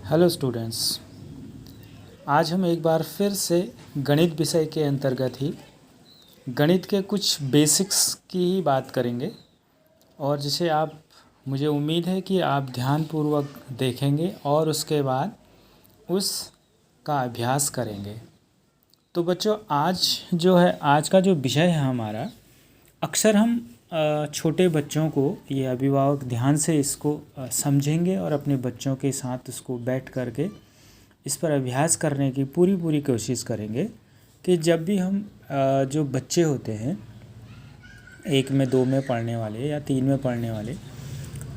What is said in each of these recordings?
Hello students. आज हम एक बार फिर से गणित विषय के अंतर्गत ही गणित के कुछ बेसिक्स की ही बात करेंगे और जिसे आप मुझे उम्मीद है कि आप ध्यानपूर्वक देखेंगे और उसके बाद उसका अभ्यास करेंगे। तो बच्चों, आज का जो विषय है हमारा, अक्सर हम छोटे बच्चों को, ये अभिभावक ध्यान से इसको समझेंगे और अपने बच्चों के साथ इसको बैठ करके इस पर अभ्यास करने की पूरी कोशिश करेंगे कि जब भी हम जो बच्चे होते हैं 1 में 2 में पढ़ने वाले या 3 में पढ़ने वाले,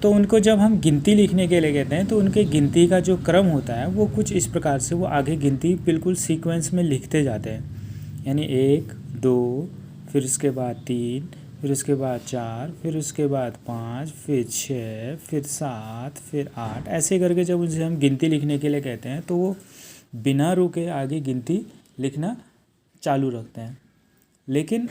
तो उनको जब हम गिनती लिखने के लिए कहते हैं तो उनके गिनती का जो क्रम होता है वो कुछ इस प्रकार से वो आगे गिनती बिल्कुल सीक्वेंस में लिखते जाते हैं। यानी 1 2, फिर उसके बाद 3, फिर उसके बाद 4, फिर उसके बाद 5, फिर 6, फिर 7, फिर 8, ऐसे करके जब उनसे हम गिनती लिखने के लिए कहते हैं तो वो बिना रुके आगे गिनती लिखना चालू रखते हैं। लेकिन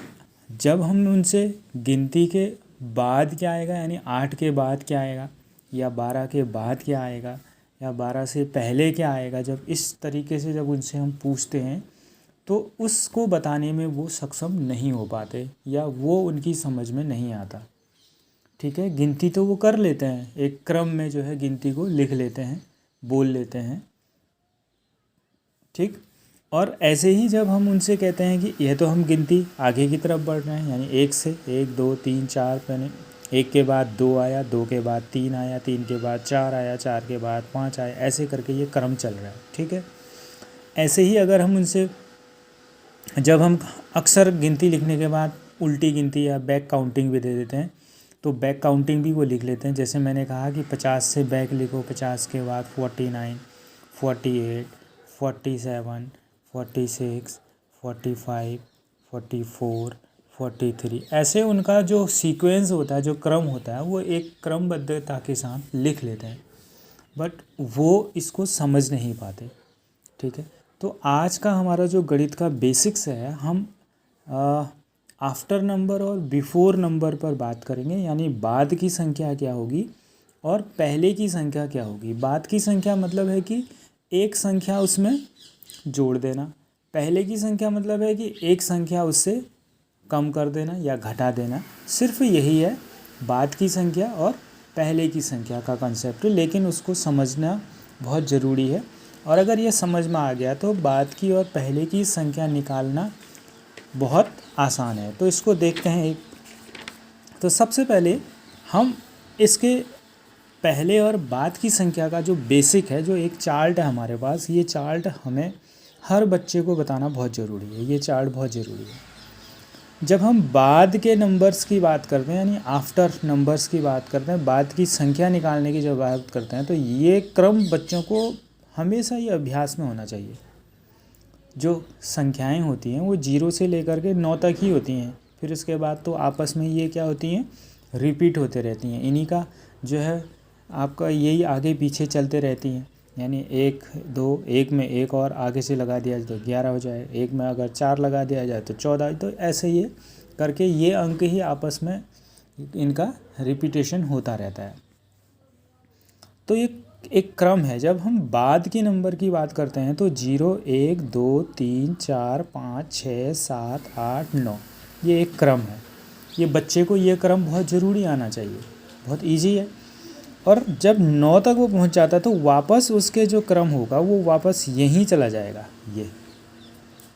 जब हम उनसे गिनती के बाद क्या आएगा, यानी 8 के बाद क्या आएगा या 12 के बाद क्या आएगा या 12 से पहले क्या आएगा, जब इस तरीके से जब उनसे हम पूछते हैं तो उसको बताने में वो सक्षम नहीं हो पाते या वो उनकी समझ में नहीं आता। ठीक है, गिनती तो वो कर लेते हैं, एक क्रम में जो है गिनती को लिख लेते हैं, बोल लेते हैं। ठीक, और ऐसे ही जब हम उनसे कहते हैं कि यह तो हम गिनती आगे की तरफ बढ़ रहे हैं, यानी 1 से 1 2 3 4, यानी 1 के बाद 2 आया, 2 के बाद 3 आया, 3 के बाद 4 आया, 4 के बाद 5 आया, ऐसे करके ये क्रम चल रहा है। ठीक है, ऐसे ही अगर हम उनसे, जब हम अक्सर गिनती लिखने के बाद उल्टी गिनती या बैक काउंटिंग भी दे देते हैं, तो बैक काउंटिंग भी वो लिख लेते हैं। जैसे मैंने कहा कि 50 से बैक लिखो, 50 के बाद 49, 48, 47, 46, 45, 44, 43, ऐसे उनका जो सीक्वेंस होता है, जो क्रम होता है, वो एक क्रमबद्धता के साथ लिख लेते हैं, बट वो इसको समझ नहीं पाते। ठीक है, तो आज का हमारा जो गणित का बेसिक्स है, हम आफ्टर नंबर और बिफोर नंबर पर बात करेंगे, यानी बाद की संख्या क्या होगी और पहले की संख्या क्या होगी। बाद की संख्या मतलब है कि एक संख्या उसमें जोड़ देना, पहले की संख्या मतलब है कि एक संख्या उससे कम कर देना या घटा देना। सिर्फ यही है बाद की संख्या और पहले की संख्या का कंसेप्ट, लेकिन उसको समझना बहुत ज़रूरी है। और अगर ये समझ में आ गया तो बाद की और पहले की संख्या निकालना बहुत आसान है। तो इसको देखते हैं एक। तो सबसे पहले हम इसके पहले और बाद की संख्या का जो बेसिक है, जो एक चार्ट है हमारे पास, ये चार्ट हमें हर बच्चे को बताना बहुत ज़रूरी है। ये चार्ट बहुत ज़रूरी है। जब हम बाद के नंबर्स की बात करते हैं, यानी आफ्टर नंबर्स की बात करते हैं, बाद की संख्या निकालने की जब बात करते हैं, तो ये क्रम बच्चों को हमेशा ये अभ्यास में होना चाहिए। जो संख्याएं होती हैं वो 0 से लेकर के 9 तक ही होती हैं, फिर उसके बाद तो आपस में ये क्या होती हैं, रिपीट होते रहती हैं। इन्हीं का जो है आपका यही आगे पीछे चलते रहती हैं। यानी 1 2, 1 में 1 और आगे से लगा दिया जाए तो 11 हो जाए, 1 में अगर 4 लगा दिया जाए तो 14, तो ऐसे ये करके ये अंक ही आपस में इनका रिपीटेशन होता रहता है। तो ये एक क्रम है। जब हम बाद की नंबर की बात करते हैं तो 0 1 2 3 4 5 6 7 8 9, ये एक क्रम है। ये बच्चे को ये क्रम बहुत ज़रूरी आना चाहिए, बहुत इजी है। और जब 9 तक वो पहुंच जाता है तो वापस उसके जो क्रम होगा वो वापस यहीं चला जाएगा, ये।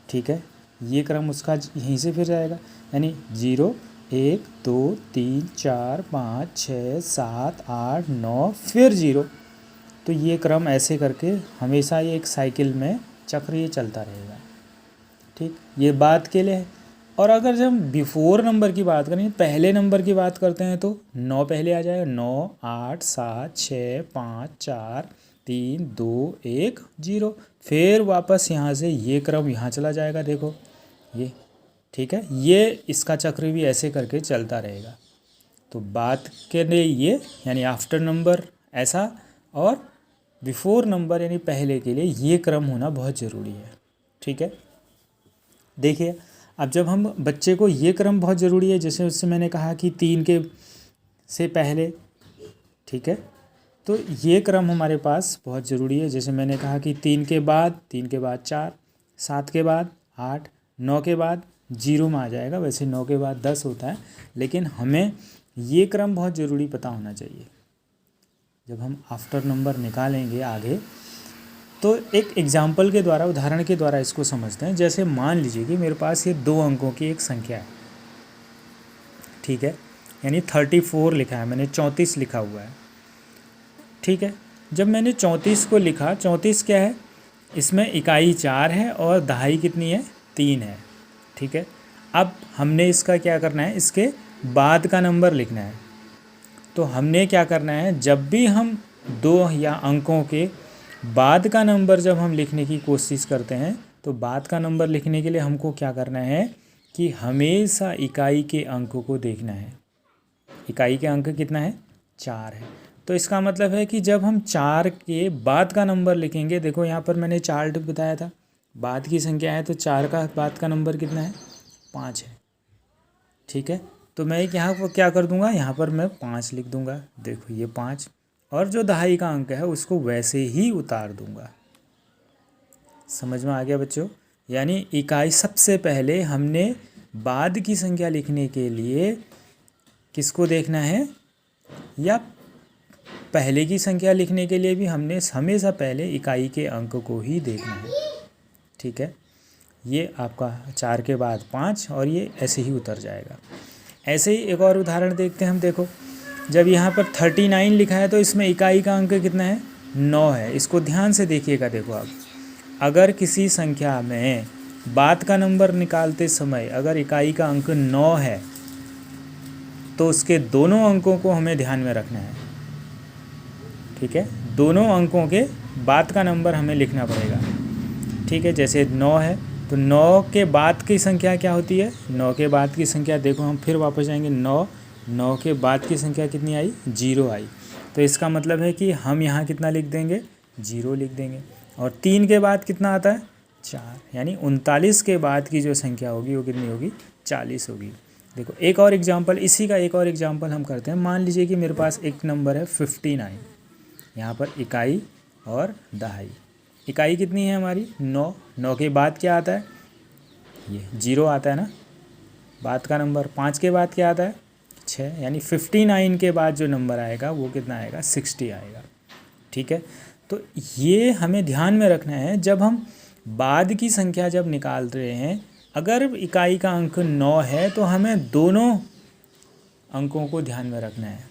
ठीक है, ये क्रम उसका यहीं से फिर जाएगा, यानी 0 1 2 3 4 5 6 7 8 9, फिर 0। तो ये क्रम ऐसे करके हमेशा ये एक साइकिल में चक्र ये चलता रहेगा। ठीक, ये बाद के लिए है। और अगर जब बिफोर नंबर की बात करें, पहले नंबर की बात करते हैं, तो 9 पहले आ जाएगा, 9 8 7 6 5 4 3 2 1 0, फिर वापस यहाँ से ये क्रम यहाँ चला जाएगा, देखो ये। ठीक है, ये इसका चक्र भी ऐसे करके चलता रहेगा। तो बाद के लिए ये, यानी आफ्टर नंबर ऐसा, और बिफोर नंबर यानी पहले के लिए ये क्रम होना बहुत ज़रूरी है। ठीक है, देखिए अब जब हम बच्चे को ये क्रम बहुत ज़रूरी है, जैसे उससे मैंने कहा कि 3 के से पहले। ठीक है, तो ये क्रम हमारे पास बहुत ज़रूरी है। जैसे मैंने कहा कि 3 के बाद 4, 7 के बाद 8, 9 के बाद 0 में आ जाएगा। वैसे 9 के बाद 10 होता है, लेकिन हमें ये क्रम बहुत ज़रूरी पता होना चाहिए। जब हम आफ्टर नंबर निकालेंगे आगे, तो एक एग्जाम्पल के द्वारा, उदाहरण के द्वारा इसको समझते हैं। जैसे मान लीजिए कि मेरे पास ये 2 अंकों की एक संख्या है, ठीक है, यानी 34 लिखा है, मैंने 34 लिखा हुआ है, ठीक है। जब मैंने 34 को लिखा, 34 क्या है, इसमें इकाई 4 है और दहाई कितनी है, 3 है, ठीक है। अब हमने इसका क्या करना है, इसके बाद का नंबर लिखना है। तो हमने क्या करना है, जब भी हम 2 या अंकों के बाद का नंबर जब हम लिखने की कोशिश करते हैं, तो बाद का नंबर लिखने के लिए हमको क्या करना है कि हमेशा इकाई के अंकों को देखना है। इकाई के अंक कितना है, 4 है। तो इसका मतलब है कि जब हम 4 के बाद का नंबर लिखेंगे, देखो यहाँ पर मैंने 4 बताया था, बाद की संख्या है, तो 4 का बाद का नंबर कितना है, 5 है, ठीक है। तो मैं यहाँ पर क्या कर दूँगा, यहाँ पर मैं 5 लिख दूँगा, देखो ये 5, और जो दहाई का अंक है उसको वैसे ही उतार दूँगा। समझ में आ गया बच्चों? यानी इकाई, सबसे पहले हमने बाद की संख्या लिखने के लिए किसको देखना है, या पहले की संख्या लिखने के लिए भी हमने हमेशा पहले इकाई के अंक को ही देखना है, ठीक है। ये आपका 4 के बाद 5, और ये ऐसे ही उतर जाएगा। ऐसे ही एक और उदाहरण देखते हैं हम। देखो, जब यहाँ पर 39 लिखा है, तो इसमें इकाई का अंक कितना है, 9 है। इसको ध्यान से देखिएगा। देखो, अब अगर किसी संख्या में बाद का नंबर निकालते समय अगर इकाई का अंक 9 है, तो उसके दोनों अंकों को हमें ध्यान में रखना है, ठीक है। दोनों अंकों के बाद का नंबर हमें लिखना पड़ेगा, ठीक है। जैसे 9 है, तो 9 के बाद की संख्या क्या होती है, 9 के बाद की संख्या, देखो हम फिर वापस जाएंगे, 9 के बाद की संख्या कितनी आई, 0 आई। तो इसका मतलब है कि हम यहाँ कितना लिख देंगे, 0 लिख देंगे। और 3 के बाद कितना आता है, 4, यानी 39 के बाद की जो संख्या होगी वो कितनी होगी, 40 होगी। देखो, एक और एग्जांपल, इसी का एक और एग्जांपल हम करते हैं। मान लीजिए कि मेरे पास एक नंबर है 59, यहाँ पर इकाई और दहाई। इकाई कितनी है हमारी, 9 के बाद क्या आता है, ये 0 आता है ना, बाद का नंबर। 5 के बाद क्या आता है, 6, यानी 59 के बाद जो नंबर आएगा वो कितना आएगा, 60 आएगा, ठीक है। तो ये हमें ध्यान में रखना है, जब हम बाद की संख्या जब निकाल रहे हैं, अगर इकाई का अंक 9 है, तो हमें दोनों अंकों को ध्यान में रखना है।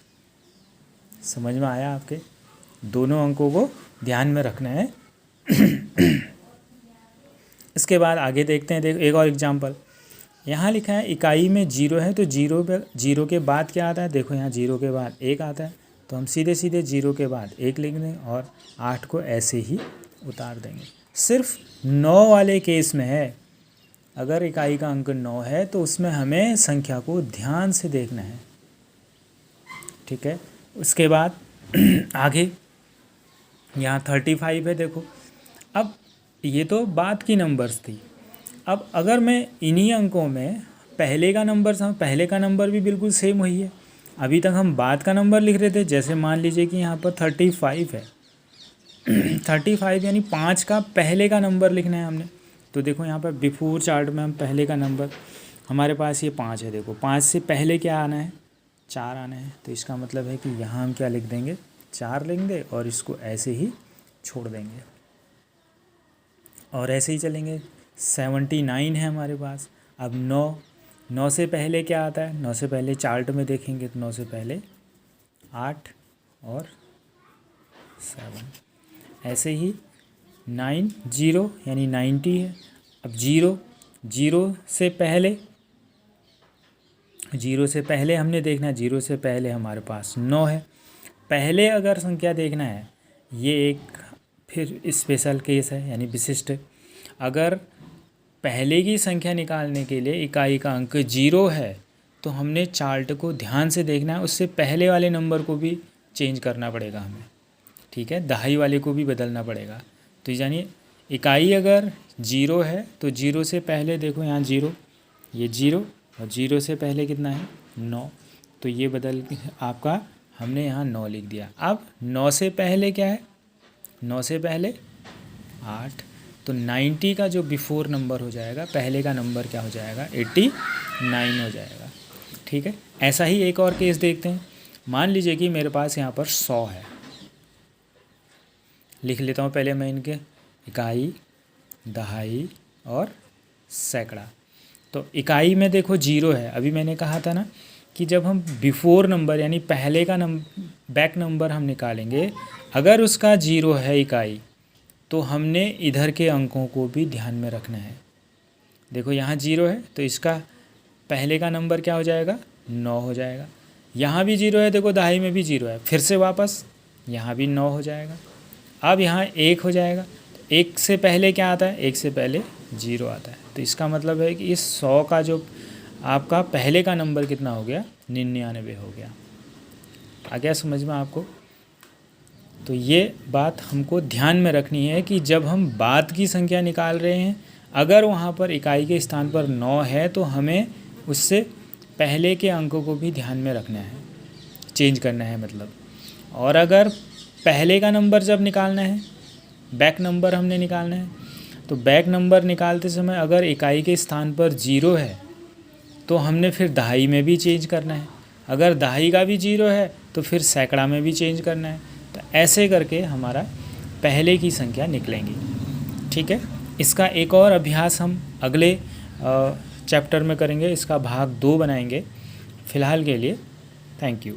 समझ में आया आपके? दोनों अंकों को ध्यान में रखना है। इसके बाद आगे देखते हैं। देखो, एक और एग्जांपल यहाँ लिखा है, इकाई में 0 है, तो 0 के बाद क्या आता है, देखो यहाँ 0 के बाद 1 आता है, तो हम सीधे सीधे 0 के बाद 1 लिख दें और 8 को ऐसे ही उतार देंगे। सिर्फ 9 वाले केस में है, अगर इकाई का अंक 9 है, तो उसमें हमें संख्या को ध्यान से देखना है, ठीक है। उसके बाद आगे यहाँ 35 है। देखो, अब ये तो बाद की नंबर्स थी। अब अगर मैं इन्हीं अंकों में पहले का नंबर भी बिल्कुल सेम वही है। अभी तक हम बाद का नंबर लिख रहे थे। जैसे मान लीजिए कि यहाँ पर 35 है, 35 यानी 5 का पहले का नंबर लिखना है हमने। तो देखो यहाँ पर बिफोर चार्ट में हम पहले का नंबर, हमारे पास ये 5 है। देखो, 5 से पहले क्या आना है, 4 आना है। तो इसका मतलब है कि यहाँ हम क्या लिख देंगे, 4 लिख देंगे और इसको ऐसे ही छोड़ देंगे और ऐसे ही चलेंगे। 79 है हमारे पास। अब 9 से पहले क्या आता है, 9 से पहले चार्ट में देखेंगे तो 9 से पहले 8 और 7, ऐसे ही 90 यानी 90 है। अब 0 से पहले हमने देखना, 0 से पहले हमारे पास 9 है। पहले अगर संख्या देखना है, ये एक फिर स्पेशल केस है, यानी विशिष्ट। अगर पहले की संख्या निकालने के लिए इकाई का अंक 0 है, तो हमने चार्ट को ध्यान से देखना है, उससे पहले वाले नंबर को भी चेंज करना पड़ेगा हमें, ठीक है। दहाई वाले को भी बदलना पड़ेगा। तो यानी इकाई अगर 0 है, तो 0 से पहले देखो यहाँ 0, ये 0, और 0 से पहले कितना है, 9। तो ये बदल आपका हमने यहाँ 9 लिख दिया। अब 9 से पहले क्या है, 9 से पहले 8, तो 90 का जो बिफोर नंबर हो जाएगा, पहले का नंबर क्या हो जाएगा, 89 हो जाएगा। ठीक है, ऐसा ही एक और केस देखते हैं। मान लीजिए कि मेरे पास यहाँ पर 100 है, लिख लेता हूँ पहले मैं इनके, इकाई, दहाई और सैकड़ा। तो इकाई में देखो 0 है, अभी मैंने कहा था ना कि जब हम बिफोर नंबर यानी पहले का बैक नंबर हम निकालेंगे, अगर उसका 0 है इकाई, तो हमने इधर के अंकों को भी ध्यान में रखना है। देखो यहाँ 0 है तो इसका पहले का नंबर क्या हो जाएगा, 9 हो जाएगा। यहाँ भी 0 है, देखो दहाई में भी 0 है, फिर से वापस यहाँ भी 9 हो जाएगा। अब यहाँ 1 हो जाएगा, तो 1 से पहले क्या आता है, 1 से पहले 0 आता है। तो इसका मतलब है कि इस 100 का जो आपका पहले का नंबर कितना हो गया, 99 हो गया। आ गया समझ में आपको? तो ये बात हमको ध्यान में रखनी है कि जब हम बाद की संख्या निकाल रहे हैं, अगर वहाँ पर इकाई के स्थान पर 9 है तो हमें उससे पहले के अंकों को भी ध्यान में रखना है, चेंज करना है मतलब। और अगर पहले का नंबर जब निकालना है, बैक नंबर हमने निकालना है, तो बैक नंबर निकालते समय अगर इकाई के स्थान पर 0 है तो हमने फिर दहाई में भी चेंज करना है, अगर दहाई का भी 0 है तो फिर सैकड़ा में भी चेंज करना है। तो ऐसे करके हमारा पहले की संख्या निकलेंगी। ठीक है, इसका एक और अभ्यास हम अगले चैप्टर में करेंगे, इसका भाग 2 बनाएंगे। फ़िलहाल के लिए थैंक यू।